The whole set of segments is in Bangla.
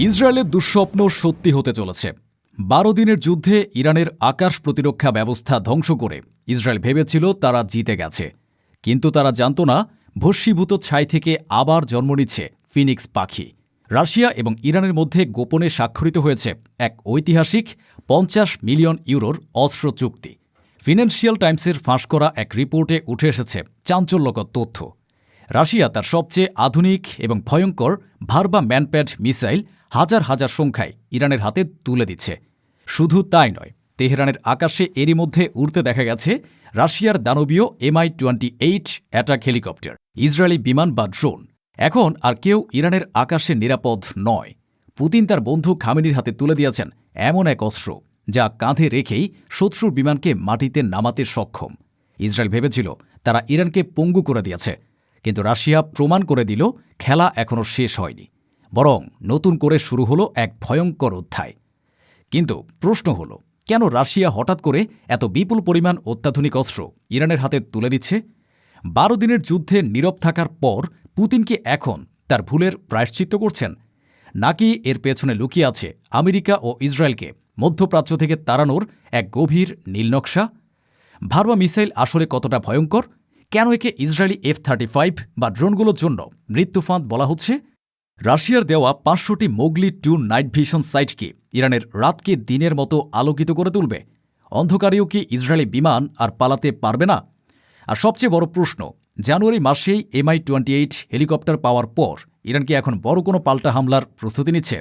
ইসরায়েলের দুঃস্বপ্ন সত্যি হতে চলেছে। ১২ দিনের যুদ্ধে ইরানের আকাশ প্রতিরক্ষা ব্যবস্থা ধ্বংস করে ইসরায়েল ভেবেছিল তারা জিতে গেছে। কিন্তু তারা জানত না, ভস্মীভূত ছাই থেকে আবার জন্ম নিচ্ছে ফিনিক্স পাখি। রাশিয়া এবং ইরানের মধ্যে গোপনে স্বাক্ষরিত হয়েছে এক ঐতিহাসিক ৫০ মিলিয়ন ইউরোর অস্ত্র চুক্তি। ফিনান্সিয়াল টাইমসের ফাঁস করা এক রিপোর্টে উঠে এসেছে চাঞ্চল্যকর তথ্য। রাশিয়া তার সবচেয়ে আধুনিক এবং ভয়ঙ্কর ভার্বা ম্যানপ্যাড মিসাইল হাজার হাজার সংখ্যায় ইরানের হাতে তুলে দিচ্ছে। শুধু তাই নয়, তেহরানের আকাশে এরই মধ্যে উড়তে দেখা গেছে রাশিয়ার দানবীয় Mi-28 অ্যাটাক হেলিকপ্টার, ইসরায়েলি বিমান বা ড্রোন। এখন আর কেউ ইরানের আকাশে নিরাপদ নয়। পুতিন তার বন্ধু খামেনির হাতে তুলে দিয়েছেন এমন এক অস্ত্র যা কাঁধে রেখেই শত্রুর বিমানকে মাটিতে নামাতে সক্ষম। ইসরায়েল ভেবেছিল তারা ইরানকে পঙ্গু করে দিয়েছে, কিন্তু রাশিয়া প্রমাণ করে দিল খেলা এখনও শেষ হয়নি, বরং নতুন করে শুরু হলো এক ভয়ঙ্কর অধ্যায়। কিন্তু প্রশ্ন হলো, কেন রাশিয়া হঠাৎ করে এত বিপুল পরিমাণ অত্যাধুনিক অস্ত্র ইরানের হাতে তুলে দিচ্ছে? ১২ দিনের যুদ্ধে নীরব থাকার পর পুতিন কি এখন তার ভুলের প্রায়শ্চিত্ত করছেন, নাকি এর পেছনে লুকিয়ে আছে আমেরিকা ও ইসরায়েলকে মধ্যপ্রাচ্য থেকে তাড়ানোর এক গভীর নীলনকশা? ভার্বা মিসাইল আসলে কতটা ভয়ঙ্কর? কেন একে ইসরায়েলি F-35 বা ড্রোনগুলোর জন্য মৃত্যুফাঁদ বলা হচ্ছে? রাশিয়ার দেওয়া ৫০০টি মোগলি-2 নাইট ভিশন সাইট কি ইরানের রাতকে দিনের মতো আলোকিত করে তুলবে? অন্ধকারেও কি ইসরায়েলি বিমান আর পালাতে পারবে না? আর সবচেয়ে বড় প্রশ্ন, জানুয়ারি মাসেই Mi-28 হেলিকপ্টার পাওয়ার পর ইরান কি এখন বড় কোনো পাল্টা হামলার প্রস্তুতি নিচ্ছে?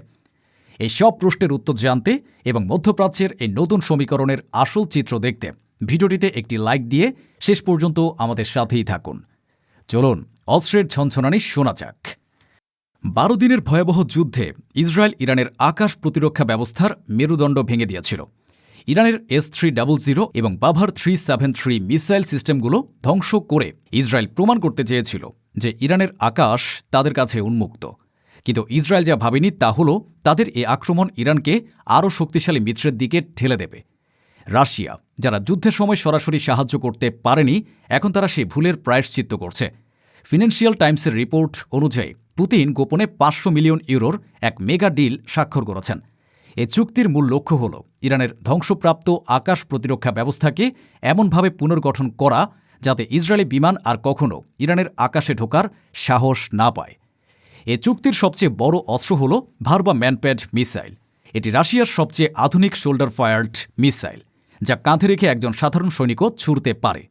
এই সব প্রশ্নের উত্তর জানতে এবং মধ্যপ্রাচ্যের এই নতুন সমীকরণের আসল চিত্র দেখতে ভিডিওটিতে একটি লাইক দিয়ে শেষ পর্যন্ত আমাদের সাথেই থাকুন। চলুন অস্ত্রের ঝনঝনানি শোনা যাক। ১২ দিনের ভয়াবহ যুদ্ধে ইসরায়েল ইরানের আকাশ প্রতিরক্ষা ব্যবস্থার মেরুদণ্ড ভেঙে দিয়েছিল। ইরানের S-300 এবং বাভার 373 মিসাইল সিস্টেমগুলো ধ্বংস করে ইসরায়েল প্রমাণ করতে চেয়েছিল যে ইরানের আকাশ তাদের কাছে উন্মুক্ত। কিন্তু ইসরায়েল যা ভাবেনি তা হল তাদের এ আক্রমণ ইরানকে আরও শক্তিশালী মিত্রের দিকে ঠেলে দেবে। রাশিয়া, যারা যুদ্ধের সময় সরাসরি সাহায্য করতে পারেনি, এখন তারা সেই ভুলের প্রায়শ্চিত্ত করছে। ফিনান্সিয়াল টাইমসের রিপোর্ট অনুযায়ী পুতিন গোপনে ৫০০ মিলিয়ন ইউরোর এক মেগা ডিল স্বাক্ষর করেছেন। এই চুক্তির মূল লক্ষ্য হল ইরানের ধ্বংসপ্রাপ্ত আকাশ প্রতিরক্ষা ব্যবস্থাকে এমনভাবে পুনর্গঠন করা যাতে ইসরায়েলি বিমান আর কখনও ইরানের আকাশে ঢোকার সাহস না পায়। এ চুক্তির সবচেয়ে বড় অস্ত্র হল ভার্বা ম্যানপ্যাড মিসাইল। এটি রাশিয়ার সবচেয়ে আধুনিক শোল্ডার ফায়ার্ড মিসাইল, যা কাঁধে রেখে একজন সাধারণ সৈনিকও ছুড়তে পারে।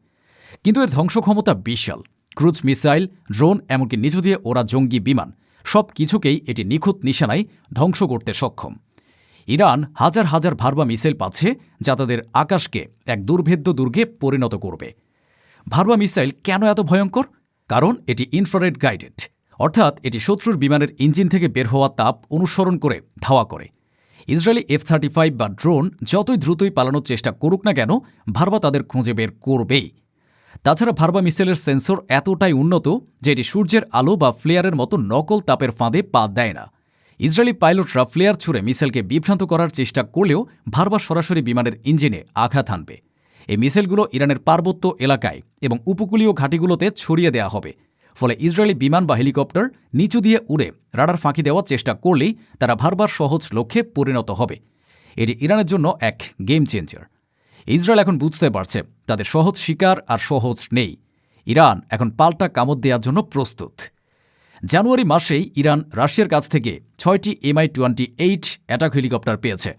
কিন্তু এর ধ্বংসক্ষমতা বিশাল। ক্রুজ মিসাইল, ড্রোন, এমনকি নিচু দিয়ে ওরা জঙ্গি বিমান, সব কিছুকেই এটি নিখুঁত নিশানায় ধ্বংস করতে সক্ষম। ইরান হাজার হাজার ভার্বা মিসাইল পাচ্ছে যা তাদের আকাশকে এক দুর্ভেদ্য দুর্গে পরিণত করবে। ভার্বা মিসাইল কেন এত ভয়ঙ্কর? কারণ এটি ইনফ্রারেড গাইডেড, অর্থাৎ এটি শত্রুর বিমানের ইঞ্জিন থেকে বের হওয়া তাপ অনুসরণ করে ধাওয়া করে। ইসরায়েলি F-35 বা ড্রোন যতই দ্রুতই পালানোর চেষ্টা করুক না কেন, ভার্বা তাদের খুঁজে বের করবেই। তাছাড়া ভার্বা মিসাইলের সেন্সর এতটাই উন্নত যে এটি সূর্যের আলো বা ফ্লেয়ারের মতো নকল তাপের ফাঁদে পা দেয় না। ইসরায়েলি পাইলটরা ফ্লেয়ার ছুড়ে মিসাইলকে বিভ্রান্ত করার চেষ্টা করলেও ভার্বা সরাসরি বিমানের ইঞ্জিনে আঘাত হানবে। এই মিসাইলগুলো ইরানের পার্বত্য এলাকায় এবং উপকূলীয় ঘাঁটিগুলোতে ছড়িয়ে দেওয়া হবে। ফলে ইসরায়েলি বিমান বা হেলিকপ্টার নিচু দিয়ে উড়ে রাডার ফাঁকি দেওয়ার চেষ্টা করলেই তারা ভার্বার সহজ লক্ষ্যে পরিণত হবে। এটি ইরানের জন্য এক গেম চেঞ্জার। ইসরায়েল এখন বুঝতে পারছে তাদের সহজ শিকার আর সহজ নেই। ইরান এখন পাল্টা কামড় দেওয়ার জন্য প্রস্তুত। জানুয়ারি মাসেই ইরান রাশিয়ার কাছ থেকে ৬টি Mi-28 অ্যাটাক হেলিকপ্টার পেয়েছে।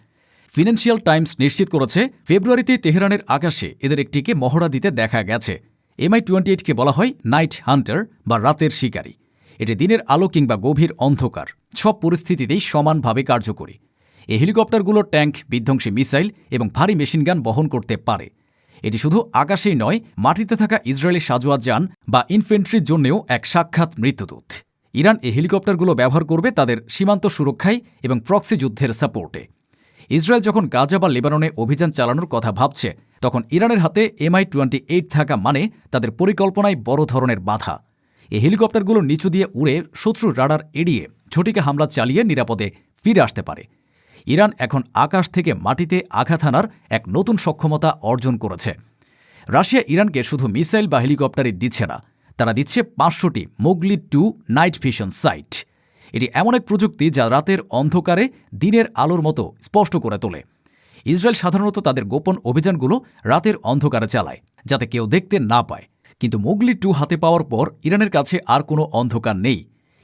ফিনান্সিয়াল টাইমস নিশ্চিত করেছে ফেব্রুয়ারিতে তেহরানের আকাশে এদের একটিকে মহড়া দিতে দেখা গেছে। Mi-28কে বলা হয় নাইট হান্টার বা রাতের শিকারী। এটি দিনের আলো কিংবা গভীর অন্ধকার সব পরিস্থিতিতেই সমানভাবে কার্যকরী। এই হেলিকপ্টারগুলো ট্যাঙ্ক, বিধ্বংসী মিসাইল এবং ভারী মেশিনগান বহন করতে পারে। এটি শুধু আকাশেই নয়, মাটিতে থাকা ইসরায়েলি সাজোয়া যান বা ইনফেন্ট্রির জন্যও এক সাক্ষাৎ মৃত্যুদূত। ইরান এই হেলিকপ্টারগুলো ব্যবহার করবে তাদের সীমান্ত সুরক্ষায় এবং প্রক্সি যুদ্ধের সাপোর্টে। ইসরায়েল যখন গাজা বা লেবাননে অভিযান চালানোর কথা ভাবছে, তখন ইরানের হাতে Mi-28 থাকা মানে তাদের পরিকল্পনায় বড় ধরনের বাধা। এই হেলিকপ্টারগুলো নিচু দিয়ে উড়ে শত্রুর রাডার এড়িয়ে ঝটিকা হামলা চালিয়ে নিরাপদে ফিরে আসতে পারে। ইরান এখন আকাশ থেকে মাটিতে আঘাত হানার এক নতুন সক্ষমতা অর্জন করেছে। রাশিয়া ইরানকে শুধু মিসাইল বা হেলিকপ্টারই দিচ্ছে না, তারা দিচ্ছে ৫০০টি মোগলি-2 নাইট ভিশন সাইট। এটি এমন এক প্রযুক্তি যা রাতের অন্ধকারে দিনের আলোর মতো স্পষ্ট করে তোলে। ইসরায়েল সাধারণত তাদের গোপন অভিযানগুলো রাতের অন্ধকারে চালায়, যাতে কেউ দেখতে না পায়। কিন্তু মোগলি 2 হাতে পাওয়ার পর ইরানের কাছে আর কোনো অন্ধকার নেই।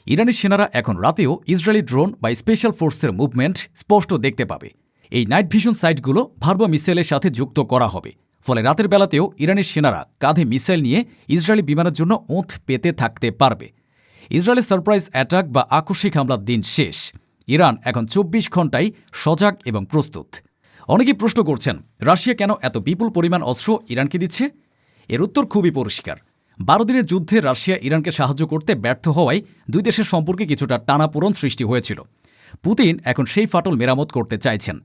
ইরানি সেনারা এখন রাতেও ইসরায়েলি ড্রোন বা স্পেশাল ফোর্সের মুভমেন্ট স্পষ্ট দেখতে পাবে। এই নাইট ভিশন সাইটগুলো ভার্বা মিসাইলের সাথে যুক্ত করা হবে, ফলে রাতের বেলাতেও ইরানি সেনারা কাঁধে মিসাইল নিয়ে ইসরায়েলি বিমানের জন্য ওঁত পেতে থাকতে পারবে। ইসরায়েলের সারপ্রাইজ অ্যাটাক বা আকস্মিক হামলার দিন শেষ। ইরান এখন 24 ঘণ্টায় সজাগ এবং প্রস্তুত। অনেকেই প্রশ্ন করছেন, রাশিয়া কেন এত বিপুল পরিমাণ অস্ত্র ইরানকে দিচ্ছে? এর উত্তর খুবই পরিষ্কার। 12 দিনের যুদ্ধে রাশিয়া ইরানকে সাহায্য করতে ব্যর্থ হওয়ায় দুই দেশের সম্পর্কে কিছুটা টানাপোড়েন সৃষ্টি হয়েছিল। পুতিন এখন সেই ফাটল মেরামত করতে চাইছেন।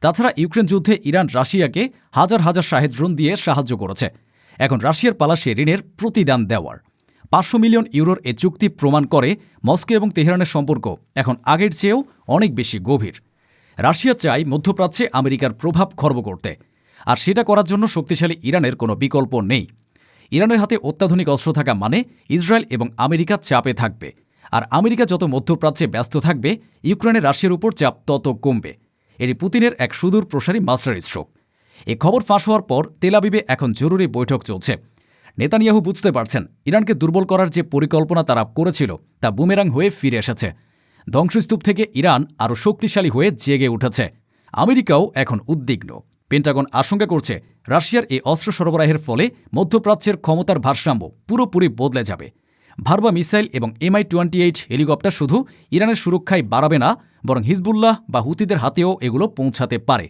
তাছাড়া ইউক্রেন যুদ্ধে ইরান রাশিয়াকে হাজার হাজার শাহেদ ড্রোন দিয়ে সাহায্য করেছে। এখন রাশিয়ার পালা সে ঋণের প্রতিদান দেওয়ার। 500 মিলিয়ন ইউরোর এ চুক্তি প্রমাণ করে মস্কো এবং তেহরানের সম্পর্ক এখন আগের চেয়েও অনেক বেশি গভীর। রাশিয়া চায় মধ্যপ্রাচ্যে আমেরিকার প্রভাব খর্ব করতে, আর সেটা করার জন্য শক্তিশালী ইরানের কোনো বিকল্প নেই। ইরানের হাতে অত্যাধুনিক অস্ত্র থাকা মানে ইসরায়েল এবং আমেরিকা চাপে থাকবে, আর আমেরিকা যত মধ্যপ্রাচ্যে ব্যস্ত থাকবে, ইউক্রেনে রাশিয়ার উপর চাপ তত কমবে। এটি পুতিনের এক সুদূর প্রসারী মাস্টার স্ট্রোক। এ খবর ফাঁস হওয়ার পর তেল আবিবে এখন জরুরি বৈঠক চলছে। নেতানিয়াহু বুঝতে পারছেন ইরানকে দুর্বল করার যে পরিকল্পনা তারা করেছিল তা বুমেরাং হয়ে ফিরে এসেছে। ধ্বংসস্তূপ থেকে ইরান আরও শক্তিশালী হয়ে জেগে উঠেছে। আমেরিকাও এখন উদ্বিগ্ন। পেন্টাগন আশঙ্কা করছে রাশিয়ার এই অস্ত্র সরবরাহের ফলে মধ্যপ্রাচ্যের ক্ষমতার ভারসাম্য পুরোপুরি বদলে যাবে। ভার্বা মিসাইল এবং MI-28 হেলিকপ্টার শুধু ইরানের সুরক্ষায় বাড়াবে না, বরং হিজবুল্লাহ বা হুতিদের হাতেও এগুলো পৌঁছাতে পারে।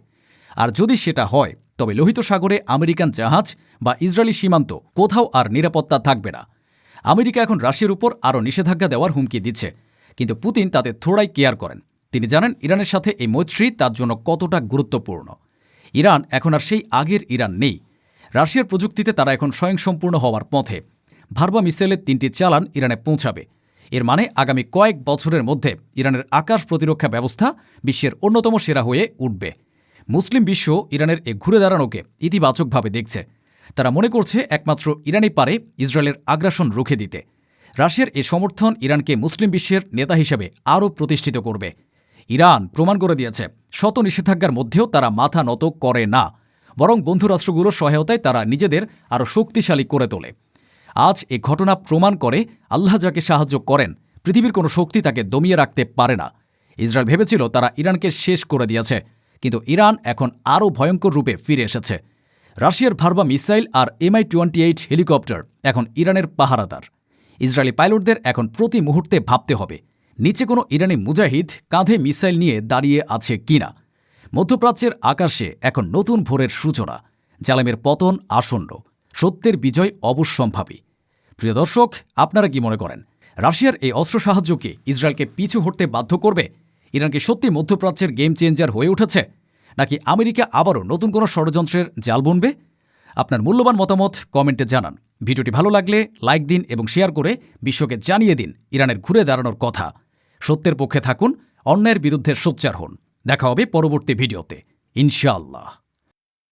আর যদি সেটা হয়, তবে লোহিত সাগরে আমেরিকান জাহাজ বা ইসরায়েলি সীমান্ত কোথাও আর নিরাপত্তা থাকবে না। আমেরিকা এখন রাশিয়ার উপর আরও নিষেধাজ্ঞা দেওয়ার হুমকি দিচ্ছে, কিন্তু পুতিন তাতে থোড়াই কেয়ার করেন। তিনি জানেন ইরানের সাথে এই মৈত্রী তার জন্য কতটা গুরুত্বপূর্ণ। ইরান এখন আর সেই আগের ইরান নেই। রাশিয়ার প্রযুক্তিতে তারা এখন স্বয়ংসম্পূর্ণ হওয়ার পথে। ভার্বা মিসাইলের 3টি চালান ইরানে পৌঁছাবে। এর মানে আগামী কয়েক বছরের মধ্যে ইরানের আকাশ প্রতিরক্ষা ব্যবস্থা বিশ্বের অন্যতম সেরা হয়ে উঠবে। মুসলিম বিশ্ব ইরানের এ ঘুরে দাঁড়ানোকে ইতিবাচকভাবে দেখছে। তারা মনে করছে একমাত্র ইরানই পারে ইসরায়েলের আগ্রাসন রুখে দিতে। রাশিয়ার এ সমর্থন ইরানকে মুসলিম বিশ্বের নেতা হিসেবে আরও প্রতিষ্ঠিত করবে। ইরান প্রমাণ করে দিয়েছে শত নিষেধাজ্ঞার মধ্যেও তারা মাথা নত করে না, বরং বন্ধুরাষ্ট্রগুলোর সহায়তায় তারা নিজেদের আরও শক্তিশালী করে তোলে। আজ এ ঘটনা প্রমাণ করে আল্লাহ যাকে সাহায্য করেন, পৃথিবীর কোনো শক্তি তাকে দমিয়ে রাখতে পারে না। ইসরায়েল ভেবেছিল তারা ইরানকে শেষ করে দিয়েছে, কিন্তু ইরান এখন আরও ভয়ঙ্কর রূপে ফিরে এসেছে। রাশিয়ার ভার্বা মিসাইল আর MI-28 হেলিকপ্টার এখন ইরানের পাহারাদার। ইসরায়েলি পাইলটদের এখন প্রতি মুহূর্তে ভাবতে হবে নিচে কোনো ইরানি মুজাহিদ কাঁধে মিসাইল নিয়ে দাঁড়িয়ে আছে কিনা। মধ্যপ্রাচ্যের আকাশে এখন নতুন ভোরের সূচনা। জালেমের পতন আসন্ন, সত্যের বিজয় অবশ্যম্ভাবী। প্রিয় দর্শক, আপনারা কি মনে করেন রাশিয়ার এই অস্ত্র সাহায্য কি ইসরায়েলকে পিছু হটতে বাধ্য করবে? ইরান কি সত্যি মধ্যপ্রাচ্যের গেম চেঞ্জার হয়ে উঠেছে, নাকি আমেরিকা আবারও নতুন কোনো ষড়যন্ত্রের জাল বুনবে? আপনার মূল্যবান মতামত কমেন্টে জানান। ভিডিওটি ভালো লাগলে লাইক দিন এবং শেয়ার করে বিশ্বকে জানিয়ে দিন ইরানের ঘুরে দাঁড়ানোর কথা। সত্যের পক্ষে থাকুন, অন্যায়ের বিরুদ্ধে সোচ্চার হন। দেখা হবে পরবর্তী ভিডিওতে, ইনশাআল্লাহ।